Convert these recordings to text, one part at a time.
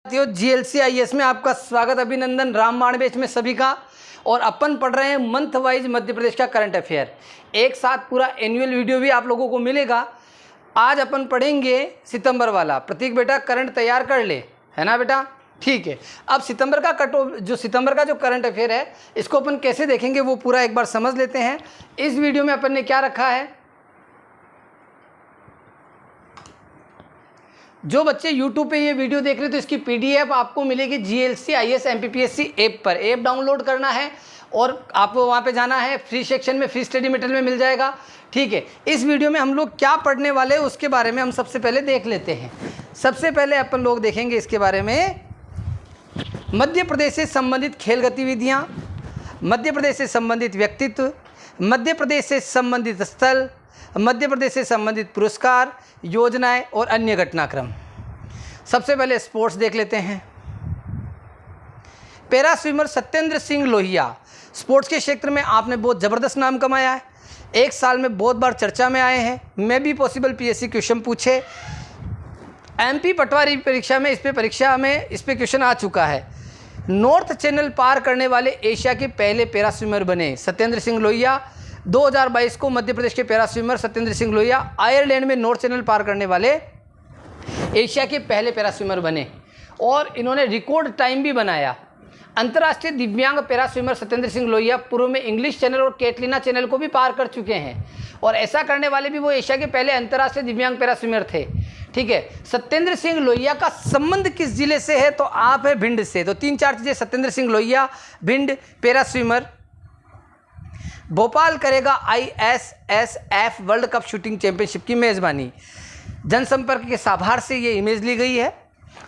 साथियों GLC IAS में आपका स्वागत, अभिनंदन, रामबाण बैच में सभी का। और अपन पढ़ रहे हैं मंथ वाइज मध्य प्रदेश का करंट अफेयर। एक साथ पूरा एनुअल वीडियो भी आप लोगों को मिलेगा। आज अपन पढ़ेंगे सितंबर वाला। प्रतीक बेटा करंट तैयार कर ले, है ना बेटा? ठीक है। अब सितंबर का सितंबर का जो करंट अफेयर है इसको अपन कैसे देखेंगे वो पूरा एक बार समझ लेते हैं। इस वीडियो में अपन ने क्या रखा है, जो बच्चे YouTube पे ये वीडियो देख रहे हैं तो इसकी PDF आपको मिलेगी GLC IAS MPPSC ऐप पर। ऐप डाउनलोड करना है और आपको वहाँ पे जाना है, फ्री सेक्शन में फ्री स्टडी मटेरियल में मिल जाएगा। ठीक है। इस वीडियो में हम लोग क्या पढ़ने वाले हैं उसके बारे में हम सबसे पहले देख लेते हैं। सबसे पहले अपन लोग देखेंगे इसके बारे में मध्य प्रदेश से संबंधित खेल गतिविधियाँ, मध्य प्रदेश से संबंधित व्यक्तित्व, मध्य प्रदेश से संबंधित स्थल, मध्य प्रदेश से संबंधित पुरस्कार, योजनाएं और अन्य घटनाक्रम। सबसे पहले स्पोर्ट्स देख लेते हैं। Para swimmer Satyendra Singh Lohia, sports के क्षेत्र में आपने बहुत ज़बरदस्त नाम कमाया है। एक साल में बहुत बार चर्चा में आए हैं। मैं भी पॉसिबल PSC क्वेश्चन पूछे, MP पटवारी परीक्षा में इस पे क्वेश्चन आ चुका है। नॉर्थ चैनल पार करने वाले एशिया के पहले पैरा स्विमर बने सत्येंद्र सिंह लोहिया। 2022 को मध्य प्रदेश के para swimmer Satyendra Singh Lohia Ireland में नॉर्थ चैनल पार करने वाले एशिया के पहले पैरा स्विमर बने और इन्होंने रिकॉर्ड टाइम भी बनाया। अंतर्राष्ट्रीय दिव्यांग पैरा स्विमर सत्येंद्र सिंह लोहिया पूर्व में इंग्लिश चैनल और कैटलीना चैनल को भी पार कर चुके हैं और ऐसा करने वाले भी वो एशिया के पहले अंतर्राष्ट्रीय दिव्यांग पैरा स्विमर थे। ठीक है। सत्येंद्र सिंह लोहिया का संबंध किस जिले से है, तो आप है भिंड से। तो 3-4 चीज़ें, सत्येंद्र सिंह लोहिया, भिंड, पैरा स्विमर। भोपाल करेगा ISSF world cup shooting championship की मेज़बानी। जनसंपर्क के साभार से ये इमेज ली गई है।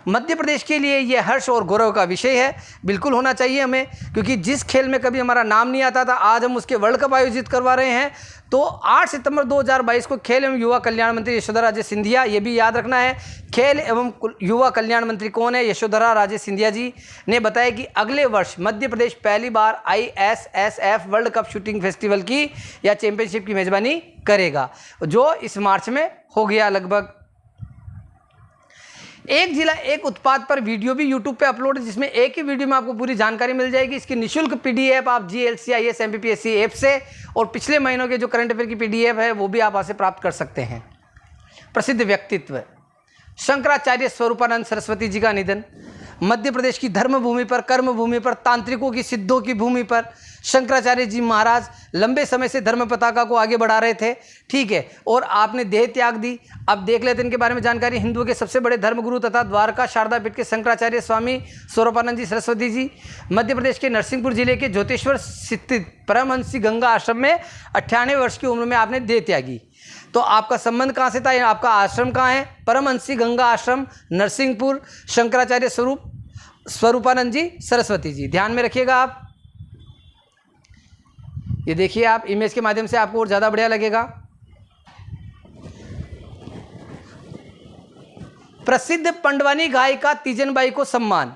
मध्य प्रदेश के लिए ये हर्ष और गौरव का विषय है, बिल्कुल होना चाहिए हमें, क्योंकि जिस खेल में कभी हमारा नाम नहीं आता था आज हम उसके वर्ल्ड कप आयोजित करवा रहे हैं। तो 8 सितंबर 2022 को खेल एवं युवा कल्याण मंत्री यशोधरा राजे सिंधिया, ये भी याद रखना है, खेल एवं युवा कल्याण मंत्री कौन है, यशोधरा राजे सिंधिया जी ने बताया कि अगले वर्ष मध्य प्रदेश पहली बार ISSF world cup shooting festival की या चैंपियनशिप की मेज़बानी करेगा, जो इस मार्च में हो गया लगभग। एक जिला एक उत्पाद पर वीडियो भी YouTube पे अपलोड है, जिसमें एक ही वीडियो में आपको पूरी जानकारी मिल जाएगी। इसकी निःशुल्क PDF आप GLC IAS MPPSC ऐप से और पिछले महीनों के जो करंट अफेयर की PDF है वो भी आप वहाँ से प्राप्त कर सकते हैं। प्रसिद्ध व्यक्तित्व शंकराचार्य स्वरूपानंद सरस्वती जी का निधन। मध्य प्रदेश की धर्म भूमि पर, कर्म भूमि पर, तांत्रिकों की, सिद्धों की भूमि पर शंकराचार्य जी महाराज लंबे समय से धर्म पताका को आगे बढ़ा रहे थे। ठीक है। और आपने देह त्याग दी। अब देख लेते हैं इनके बारे में जानकारी। हिंदुओं के सबसे बड़े धर्मगुरु तथा द्वारका शारदा पीठ के शंकराचार्य स्वामी स्वरूपानंद जी सरस्वती जी। मध्य प्रदेश के नरसिंहपुर जिले के ज्योतिश्वर स्थित परमहंसी गंगा आश्रम में 98 वर्ष की उम्र में आपने देह त्यागी। तो आपका संबंध कहाँ से था, आपका आश्रम कहाँ है? परमहंसी गंगा आश्रम, नरसिंहपुर, शंकराचार्य स्वरूपानंद जी सरस्वती जी। ध्यान में रखिएगा आप। ये देखिए आप इमेज के माध्यम से आपको और ज़्यादा बढ़िया लगेगा। प्रसिद्ध पंडवानी गायिका तीजनबाई को सम्मान।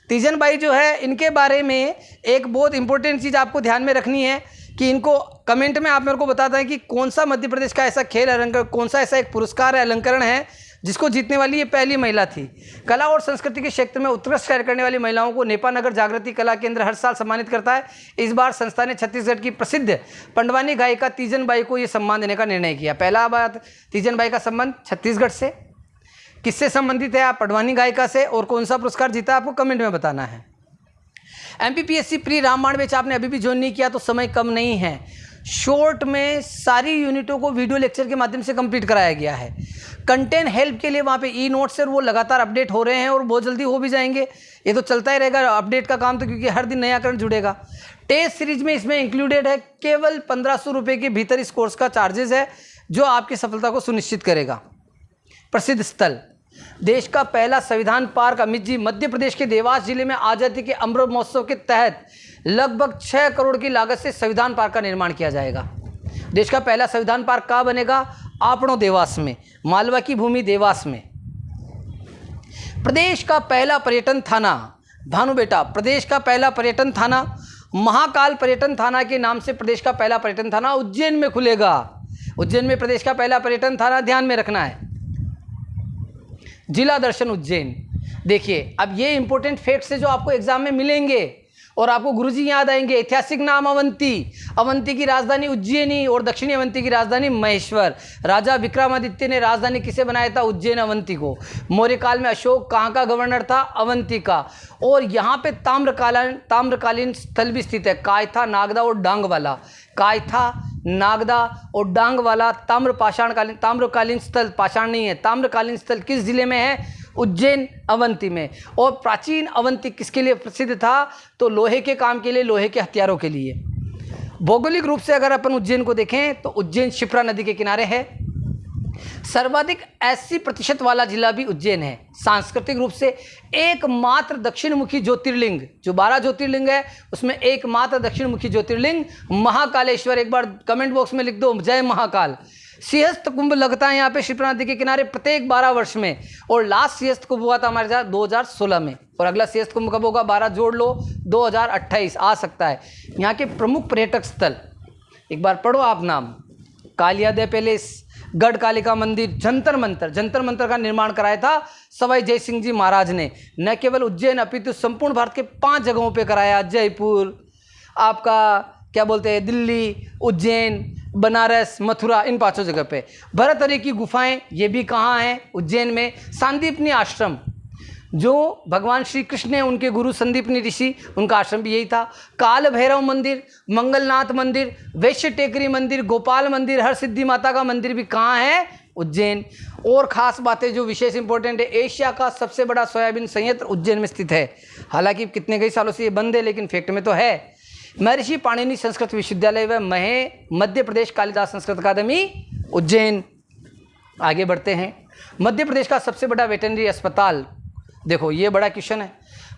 तीजनबाई जो है, इनके बारे में एक बहुत इंपॉर्टेंट चीज़ आपको ध्यान में रखनी है कि इनको कमेंट में आप मेरे को बताते हैं कि कौन सा मध्य प्रदेश का ऐसा खेल अलंकरण, कौन सा ऐसा एक पुरस्कार है, अलंकरण है जिसको जीतने वाली ये पहली महिला थी। कला और संस्कृति के क्षेत्र में उत्कृष्ट कार्य करने वाली महिलाओं को नेपानगर जागृति कला केंद्र हर साल सम्मानित करता है। इस बार संस्था ने छत्तीसगढ़ की प्रसिद्ध पंडवानी गायिका तीजनबाई को ये सम्मान देने का निर्णय किया। पहला बात, तीजनबाई का संबंध छत्तीसगढ़ से। किससे संबंधित है? आप पंडवानी गायिका से। और कौन सा पुरस्कार जीता आपको कमेंट में बताना है। MPPSC प्री रामबाण बैच आपने अभी भी ज्वाइन नहीं किया तो समय कम नहीं है। शॉर्ट में सारी यूनिटों को वीडियो लेक्चर के माध्यम से कंप्लीट कराया गया है। कंटेंट हेल्प के लिए वहाँ पे E-नोट्स है, वो लगातार अपडेट हो रहे हैं और बहुत जल्दी हो भी जाएंगे। ये तो चलता ही रहेगा अपडेट का काम, तो क्योंकि हर दिन नया करंट जुड़ेगा। टेस्ट सीरीज में इसमें इंक्लूडेड है। केवल 1500 रुपये के भीतर इस कोर्स का चार्जेस है, जो आपकी सफलता को सुनिश्चित करेगा। प्रसिद्ध स्थल देश का पहला संविधान पार्क अमित जी, मध्य प्रदेश के देवास जिले में आज़ादी के अमृत महोत्सव के तहत लगभग 6 करोड़ की लागत से संविधान पार्क का निर्माण किया जाएगा। देश का पहला संविधान पार्क कहाँ बनेगा? आपड़ो देवास में, मालवा की भूमि देवास में। प्रदेश का पहला पर्यटन थाना, भानु बेटा, प्रदेश का पहला पर्यटन थाना महाकाल पर्यटन थाना के नाम से प्रदेश का पहला पर्यटन थाना उज्जैन में खुलेगा। उज्जैन में प्रदेश का पहला पर्यटन थाना ध्यान में रखना है। जिला दर्शन उज्जैन, देखिए, अब ये इंपॉर्टेंट फैक्ट्स है जो आपको एग्जाम में मिलेंगे और आपको गुरुजी याद आएंगे। ऐतिहासिक नाम अवंती, अवंती की राजधानी उज्जैनी और दक्षिणी अवंती की राजधानी महेश्वर। राजा विक्रमादित्य ने राजधानी किसे बनाया था? उज्जैन अवंती को। मौर्य काल में अशोक कहाँ का गवर्नर था? अवंती का। और यहाँ पे ताम्रकालीन स्थल भी स्थित है, कायथा, नागदा और डांग वाला। कायथा, नागदा और डांग वाला ताम्रकालीन स्थल, पाषाण नहीं है, ताम्रकालीन स्थल किस जिले में है? उज्जैन अवंती में। और प्राचीन अवंती किसके लिए प्रसिद्ध था? तो लोहे के काम के लिए, लोहे के हथियारों के लिए। भौगोलिक रूप से अगर अपन उज्जैन को देखें तो उज्जैन शिप्रा नदी के किनारे है। सर्वाधिक 80% वाला जिला भी उज्जैन है। सांस्कृतिक रूप से एकमात्र दक्षिण मुखी ज्योतिर्लिंग, जो 12 ज्योतिर्लिंग है उसमें एकमात्र दक्षिण मुखी ज्योतिर्लिंग महाकालेश्वर। एक बार कमेंट बॉक्स में लिख दो जय महाकाल। सिंहस्थ कुंभ लगता है यहाँ पे शिप्रा नदी के किनारे प्रत्येक 12 वर्ष में, और लास्ट सिंहस्थ कुंभ हुआ था हमारे साथ 2016 में, और अगला सिंहस्थ कुंभ कब होगा? 12 जोड़ लो, 2028 आ सकता है। यहाँ के प्रमुख पर्यटक स्थल एक बार पढ़ो आप नाम: कालियादह पैलेस, गढ़ कालिका मंदिर, जंतर मंतर का निर्माण कराया था सवाई जय सिंह जी महाराज ने। न केवल उज्जैन अपितु संपूर्ण भारत के 5 जगहों पे कराया। जयपुर, आपका क्या बोलते हैं, दिल्ली, उज्जैन, बनारस, मथुरा, इन 5 जगह पे। भरतहरि की गुफाएं, ये भी कहाँ हैं? उज्जैन में। सांदीपनी आश्रम, जो भगवान श्री कृष्ण ने, उनके गुरु संदीपनी ऋषि, उनका आश्रम भी यही था। काल भैरव मंदिर, मंगलनाथ मंदिर, वैश्य टेकरी मंदिर, गोपाल मंदिर, हर सिद्धि माता का मंदिर भी कहाँ है? उज्जैन। और ख़ास बातें जो विशेष इंपॉर्टेंट है, एशिया का सबसे बड़ा सोयाबीन संयंत्र उज्जैन में स्थित है। हालांकि कितने कई सालों से ये बंद है, लेकिन फैक्ट में तो है। महर्षि पाणिनि संस्कृत विश्वविद्यालय व मध्य प्रदेश कालिदास संस्कृत अकादमी उज्जैन। आगे बढ़ते हैं। मध्य प्रदेश का सबसे बड़ा वेटरनरी अस्पताल, देखो ये बड़ा क्वेश्चन है।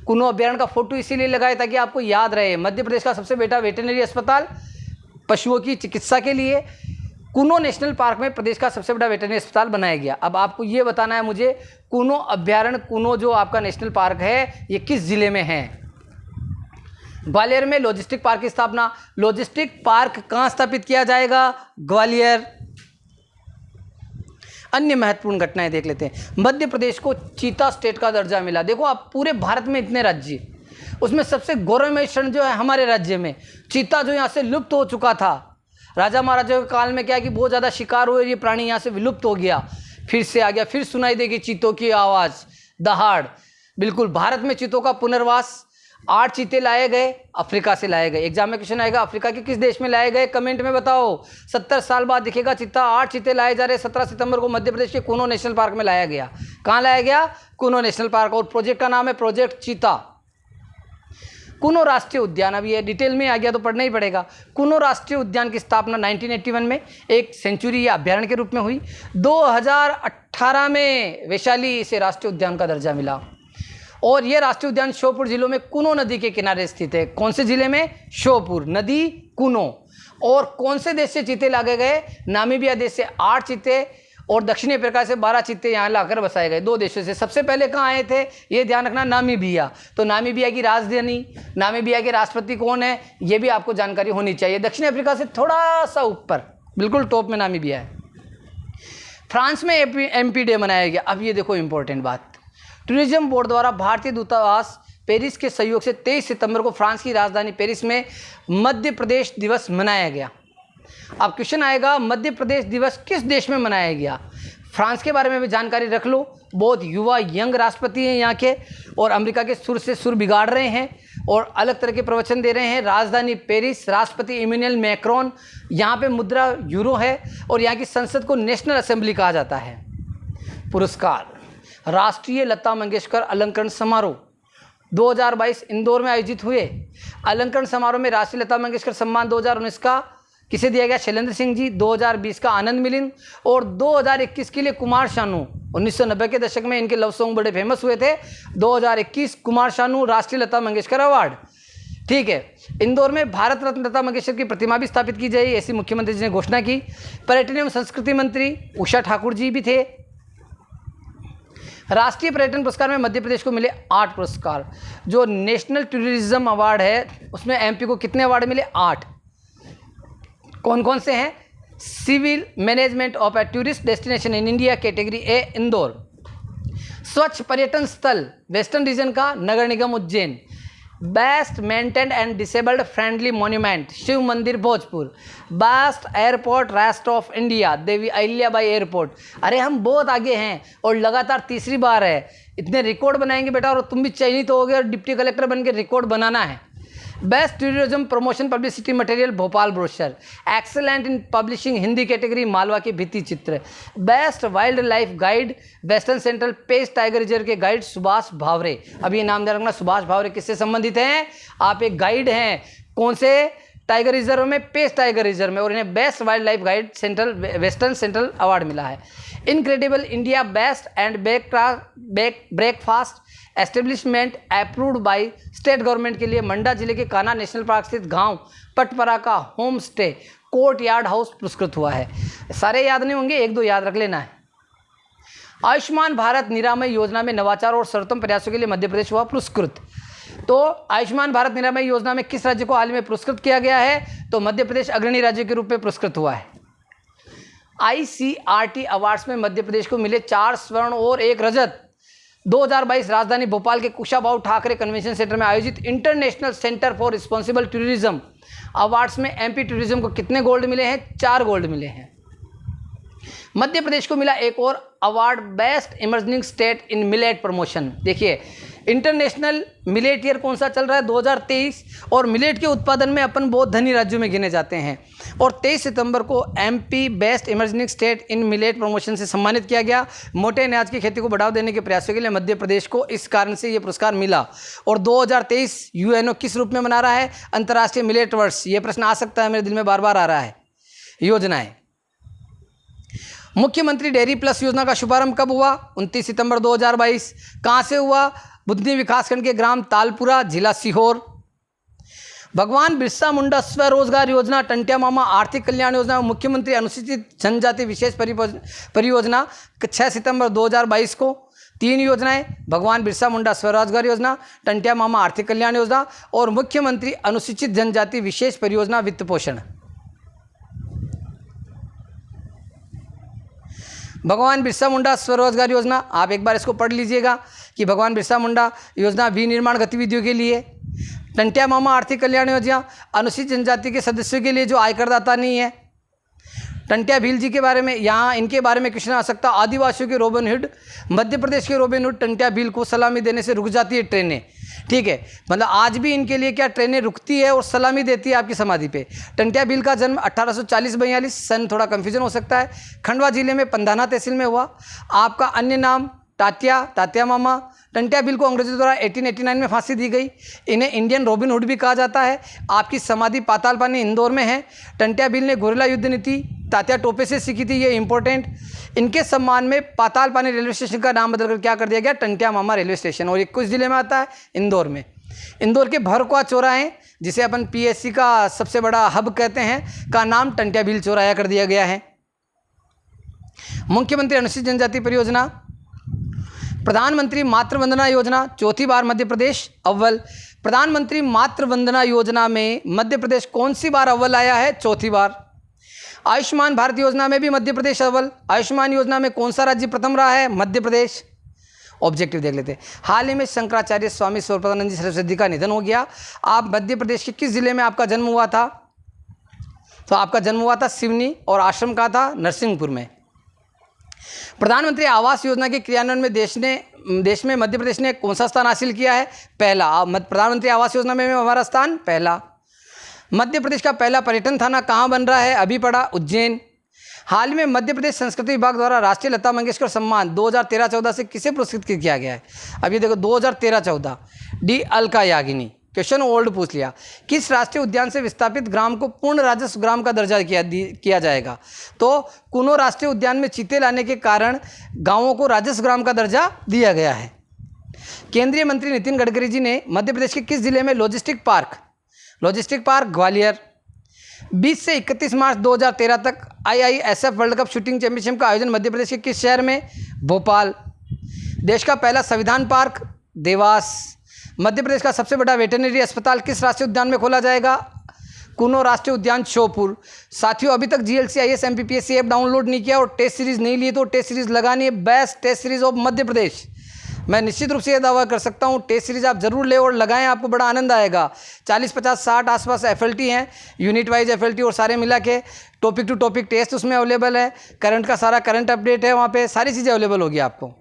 कुनो अभ्यारण्य का फोटो इसीलिए लगाया ताकि आपको याद रहे। मध्य प्रदेश का सबसे बड़ा वेटरनरी अस्पताल पशुओं की चिकित्सा के लिए कुनो नेशनल पार्क में प्रदेश का सबसे बड़ा वेटरनरी अस्पताल बनाया गया। अब आपको ये बताना है मुझे, कुनो अभ्यारण्य, कुनो जो आपका नेशनल पार्क है, ये किस जिले में है? ग्वालियर में लॉजिस्टिक पार्क की स्थापना। लॉजिस्टिक पार्क कहाँ स्थापित किया जाएगा? ग्वालियर। अन्य महत्वपूर्ण घटनाएं देख लेते हैं। मध्य प्रदेश को चीता स्टेट का दर्जा मिला। देखो आप, पूरे भारत में इतने राज्य, उसमें सबसे गौरवमय क्षण जो है हमारे राज्य में, चीता जो यहाँ से लुप्त हो चुका था। राजा महाराजा के काल में क्या है कि बहुत ज़्यादा शिकार हुए, ये प्राणी यहाँ से विलुप्त हो गया, फिर से आ गया, फिर सुनाई देगी चीतों की आवाज़, दहाड़। बिल्कुल, भारत में चीतों का पुनर्वास। 8 चीते लाए गए, अफ्रीका से लाए गए। एग्जाम में क्वेश्चन आएगा, अफ्रीका के किस देश में लाए गए? कमेंट में बताओ। 70 साल बाद दिखेगा चीता। 8 चीते लाए जा रहे। 17 सितंबर को मध्य प्रदेश के कुनो नेशनल पार्क में लाया गया। कहाँ लाया गया? कुनो नेशनल पार्क। और प्रोजेक्ट का नाम है प्रोजेक्ट चीता। कुनो राष्ट्रीय उद्यान, अभी ये डिटेल में आ गया तो पढ़ना ही पड़ेगा। कुनो राष्ट्रीय उद्यान की स्थापना 1981 में एक सेंचुरी या अभ्यारण्य के रूप में हुई। 2018 में वैशाली से राष्ट्रीय उद्यान का दर्जा मिला। और यह राष्ट्रीय उद्यान श्योपुर जिलों में कुनो नदी के किनारे स्थित है। कौन से जिले में? श्योपुर नदी, कुनो। और कौन से देश से चीते लाए गए? नामीबिया देश से 8 चीते और दक्षिणी अफ्रीका से 12 चीते यहाँ लाकर बसाए गए। 2 देशों से। सबसे पहले कहाँ आए थे ये ध्यान रखना, नामीबिया। तो नामीबिया की राजधानी, नामीबिया के राष्ट्रपति कौन है, ये भी आपको जानकारी होनी चाहिए। दक्षिणी अफ्रीका से थोड़ा सा ऊपर, बिल्कुल टॉप में नामीबिया है। फ्रांस में MP डे मनाया गया। अब ये देखो इंपॉर्टेंट बात, टूरिज्म बोर्ड द्वारा भारतीय दूतावास पेरिस के सहयोग से 23 सितंबर को फ्रांस की राजधानी पेरिस में मध्य प्रदेश दिवस मनाया गया। अब क्वेश्चन आएगा, मध्य प्रदेश दिवस किस देश में मनाया गया? फ्रांस के बारे में भी जानकारी रख लो। बहुत युवा यंग राष्ट्रपति हैं यहाँ के, और अमेरिका के सुर से सुर बिगाड़ रहे हैं और अलग तरह के प्रवचन दे रहे हैं। राजधानी पेरिस, राष्ट्रपति इमैनुअल मैक्रोन, यहाँ पे मुद्रा यूरो है और यहाँ की संसद को नेशनल असेंबली कहा जाता है। पुरस्कार, राष्ट्रीय लता मंगेशकर अलंकरण समारोह 2022 इंदौर में आयोजित हुए। अलंकरण समारोह में राष्ट्रीय लता मंगेशकर सम्मान 2019 का किसे दिया गया? शैलेंद्र सिंह जी। 2020 का आनंद मिलिंद, और 2021 के लिए कुमार शानू। 1990 के दशक में इनके लव सॉन्ग बड़े फेमस हुए थे। 2021 कुमार शानू राष्ट्रीय लता मंगेशकर अवार्ड। ठीक है। इंदौर में भारत रत्न लता मंगेशकर की प्रतिमा भी स्थापित की जाएगी, ऐसी मुख्यमंत्री जी ने घोषणा की। पर्यटन एवं संस्कृति मंत्री उषा ठाकुर जी भी थे। राष्ट्रीय पर्यटन पुरस्कार में मध्य प्रदेश को मिले 8 पुरस्कार। जो नेशनल टूरिज्म अवार्ड है उसमें MP को कितने अवार्ड मिले? 8। कौन कौन से हैं? Civil management of a tourist destination in India category A Indore, स्वच्छ पर्यटन स्थल वेस्टर्न रीजन का नगर निगम Ujjain. Best maintained and disabled friendly monument Shiv मंदिर Bhojpur. Best airport rest of India Devi Ahilyabai airport. अरे हम बहुत आगे हैं और लगातार तीसरी बार है। इतने रिकॉर्ड बनाएंगे बेटा और तुम भी चयनित होगे और डिप्टी कलेक्टर बन के रिकॉर्ड बनाना है। Best tourism promotion publicity material Bhopal brochure. Excellent in publishing Hindi category Malwa के भित्ति चित्र। Best wildlife guide western central Pench tiger reserve के गाइड सुभाष भावरे। अब ये नाम ध्यान रखना, सुभाष भावरे किससे संबंधित हैं? आप एक गाइड हैं। कौन से टाइगर रिजर्व में? पेस टाइगर रिजर्व में। और इन्हें best wildlife guide central western central award मिला है। Incredible India best and breakfast establishment approved by state government के लिए मंडा जिले के कान्हा नेशनल पार्क स्थित गांव पटपरा का home stay court yard house पुरस्कृत हुआ है। सारे याद नहीं होंगे, एक दो याद रख लेना है। आयुष्मान भारत निरामय योजना में नवाचार और सर्वोत्तम प्रयासों के लिए मध्य प्रदेश हुआ पुरस्कृत। तो आयुष्मान भारत निरामय योजना में किस राज्य को हाल में पुरस्कृत किया गया है? तो मध्य प्रदेश अग्रणी राज्य के रूप में पुरस्कृत हुआ है। ICRT अवार्ड्स में मध्य प्रदेश को मिले 4 स्वर्ण और 1 रजत। 2022 राजधानी भोपाल के कुशाभाऊ ठाकरे कन्वेंशन सेंटर में आयोजित international centre for responsible tourism awards में MP टूरिज्म को कितने गोल्ड मिले हैं? 4 गोल्ड मिले हैं। मध्य प्रदेश को मिला एक और award best emerging state in millet promotion. देखिए इंटरनेशनल मिलेट ईयर कौन सा चल रहा है? 2023। और मिलेट के उत्पादन में अपन बहुत धनी राज्यों में गिने जाते हैं। और 23 सितंबर को MP best emerging state in millet promotion से सम्मानित किया गया। मोटे अनाज की खेती को बढ़ावा देने के प्रयासों के लिए मध्य प्रदेश को इस कारण से ये पुरस्कार मिला। और 2023 UNO किस रूप में मना रहा है? अंतर्राष्ट्रीय मिलेट वर्ष। ये प्रश्न आ सकता है, मेरे दिल में बार बार आ रहा है। योजनाएं। मुख्यमंत्री डेयरी प्लस योजना का शुभारंभ कब हुआ? 29 सितंबर 2022। कहाँ से हुआ? बुद्धनी विकासखंड के ग्राम तालपुरा, जिला सीहोर। भगवान बिरसा मुंडा स्वरोजगार योजना, टंटिया मामा आर्थिक कल्याण योजना, मुख्यमंत्री अनुसूचित जनजाति विशेष परियोजना 6 सितंबर 2022 को। 3 योजनाएं, भगवान बिरसा मुंडा स्वरोजगार योजना, टंटिया मामा आर्थिक कल्याण योजना और मुख्यमंत्री अनुसूचित जनजाति विशेष परियोजना वित्त पोषण। भगवान बिरसा मुंडा स्वरोजगार योजना, आप एक बार इसको पढ़ लीजिएगा कि भगवान बिरसा मुंडा योजना विनिर्माण गतिविधियों के लिए। टंटिया मामा आर्थिक कल्याण योजना अनुसूचित जनजाति के सदस्यों के लिए जो आयकरदाता नहीं है। टंटिया भील जी के बारे में, यहाँ इनके बारे में क्वेश्चन आ सकता। आदिवासियों के रॉबिनहुड, मध्य प्रदेश के रॉबिनहुड टंटिया भील को सलामी देने से रुक जाती है ट्रेनें। ठीक है, मतलब आज भी इनके लिए क्या ट्रेनें रुकती है और सलामी देती है आपकी समाधि पे। टंटिया भील का जन्म 1840-42, सन थोड़ा कन्फ्यूजन हो सकता है, खंडवा जिले में पंधाना तहसील में हुआ। आपका अन्य नाम तात्या मामा। टंटिया भील को अंग्रेजों द्वारा 1889 में फांसी दी गई। इन्हें इंडियन रॉबिनहुड भी कहा जाता है। आपकी समाधि पातालपानी इंदौर में है। टंटिया भील ने गोरिल्ला युद्ध नीति तात्या टोपे से सीखी थी, ये इंपॉर्टेंट। इनके सम्मान में पातालपानी रेलवे स्टेशन का नाम बदलकर क्या कर दिया गया? टंटिया मामा रेलवे स्टेशन। और ये किस जिले में आता है? इंदौर में। इंदौर के भरकुआ चौराहे, जिसे अपन PSC का सबसे बड़ा हब कहते हैं, का नाम टंटिया भील चौराहा कर दिया गया है। मुख्यमंत्री अनुसूचित जनजाति परियोजना, प्रधानमंत्री मातृ वंदना योजना, चौथी बार मध्य प्रदेश अव्वल। प्रधानमंत्री मातृ वंदना योजना में मध्य प्रदेश कौन सी बार अव्वल आया है? चौथी बार। आयुष्मान भारत योजना में भी मध्य प्रदेश अव्वल। आयुष्मान योजना में कौन सा राज्य प्रथम रहा है? मध्य प्रदेश। ऑब्जेक्टिव देख लेते हैं। हाल ही में शंकराचार्य स्वामी स्वरूपानंद जी सरस्वती का निधन हो गया। आप मध्य प्रदेश के किस जिले में आपका जन्म हुआ था? तो आपका जन्म हुआ था सिवनी और आश्रम का था नरसिंहपुर में। प्रधानमंत्री आवास योजना के क्रियान्वयन में देश में मध्य प्रदेश ने कौन सा स्थान हासिल किया है? पहला। प्रधानमंत्री आवास योजना में हमारा स्थान पहला। मध्य प्रदेश का पहला पर्यटन थाना कहाँ बन रहा है? अभी पड़ा, उज्जैन। हाल ही में मध्य प्रदेश संस्कृति विभाग द्वारा राष्ट्रीय लता मंगेशकर सम्मान 2013-14 से किसे पुरस्कृत किया गया है? अब ये देखो 2013-14 D Alka Yagnik. Question old पूछ लिया। किस राष्ट्रीय उद्यान से विस्थापित ग्राम को पूर्ण राजस्व ग्राम का दर्जा किया जाएगा? तो कुनो राष्ट्रीय उद्यान में चीते लाने के कारण गांवों को राजस्व ग्राम का दर्जा दिया गया है। केंद्रीय मंत्री नितिन गडकरी जी ने मध्य प्रदेश के किस जिले में लॉजिस्टिक पार्क ग्वालियर। 20 से 31 मार्च 2013 तक IISF world cup shooting championship का आयोजन मध्य प्रदेश के किस शहर में? भोपाल। देश का पहला संविधान पार्क देवास। मध्य प्रदेश का सबसे बड़ा वेटरनरी अस्पताल किस राष्ट्रीय उद्यान में खोला जाएगा? कुनो राष्ट्रीय उद्यान श्योपुर। साथियों, अभी तक GLC IAS MPPSC app download नहीं किया और टेस्ट सीरीज नहीं ली तो टेस्ट सीरीज लगानी है। Best test series of Madhya Pradesh. मैं निश्चित रूप से ये दावा कर सकता हूँ टेस्ट सीरीज़ आप ज़रूर ले और लगाएं, आपको बड़ा आनंद आएगा। 40, 50, 60 आसपास FLT हैं, यूनिट वाइज FLT और सारे मिला के टॉपिक टू टॉपिक टेस्ट उसमें अवेलेबल है। करंट का सारा करंट अपडेट है, वहाँ पे सारी चीज़ें अवेलेबल होगी आपको।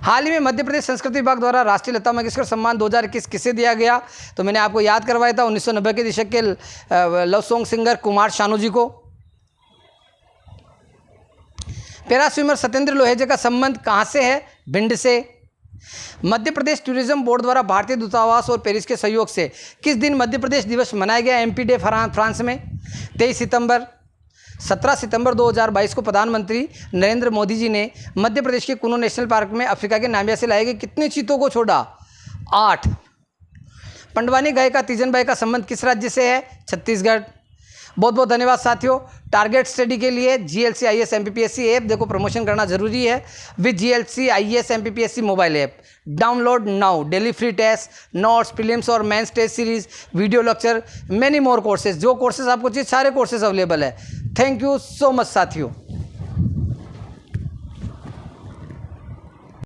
हाल ही में मध्य प्रदेश संस्कृति विभाग द्वारा राष्ट्रीय लता मंगेशकर सम्मान 2021 किसे दिया गया, तो मैंने आपको याद करवाया था 1990 के दशक के love song singer Kumar Sanu ji को। पैरा स्विमर सत्येंद्र लोहेजा का संबंध कहाँ से है? भिंड से। मध्य प्रदेश टूरिज्म बोर्ड द्वारा भारतीय दूतावास और पेरिस के सहयोग से किस दिन मध्य प्रदेश दिवस मनाया गया MP डे फ्रांस में? 23 सितंबर। 17 सितंबर 2022 को प्रधानमंत्री नरेंद्र मोदी जी ने मध्य प्रदेश के कुनो नेशनल पार्क में अफ्रीका के नामिया से लाए गए कितने चीतों को छोड़ा? 8। पंडवानी गायिका तीजन बाई का संबंध किस राज्य से है? छत्तीसगढ़। बहुत बहुत धन्यवाद साथियों। टारगेट स्टडी के लिए GLC IAS MPPSC ऐप देखो प्रमोशन करना जरूरी है with GLC IAS MPPSC mobile app. Download now. Daily free test, notes, prelims और mains test series, video lecture, many more courses. जो कोर्सेज आपको चाहिए सारे कोर्सेज अवेलेबल है। थैंक यू सो मच साथियों।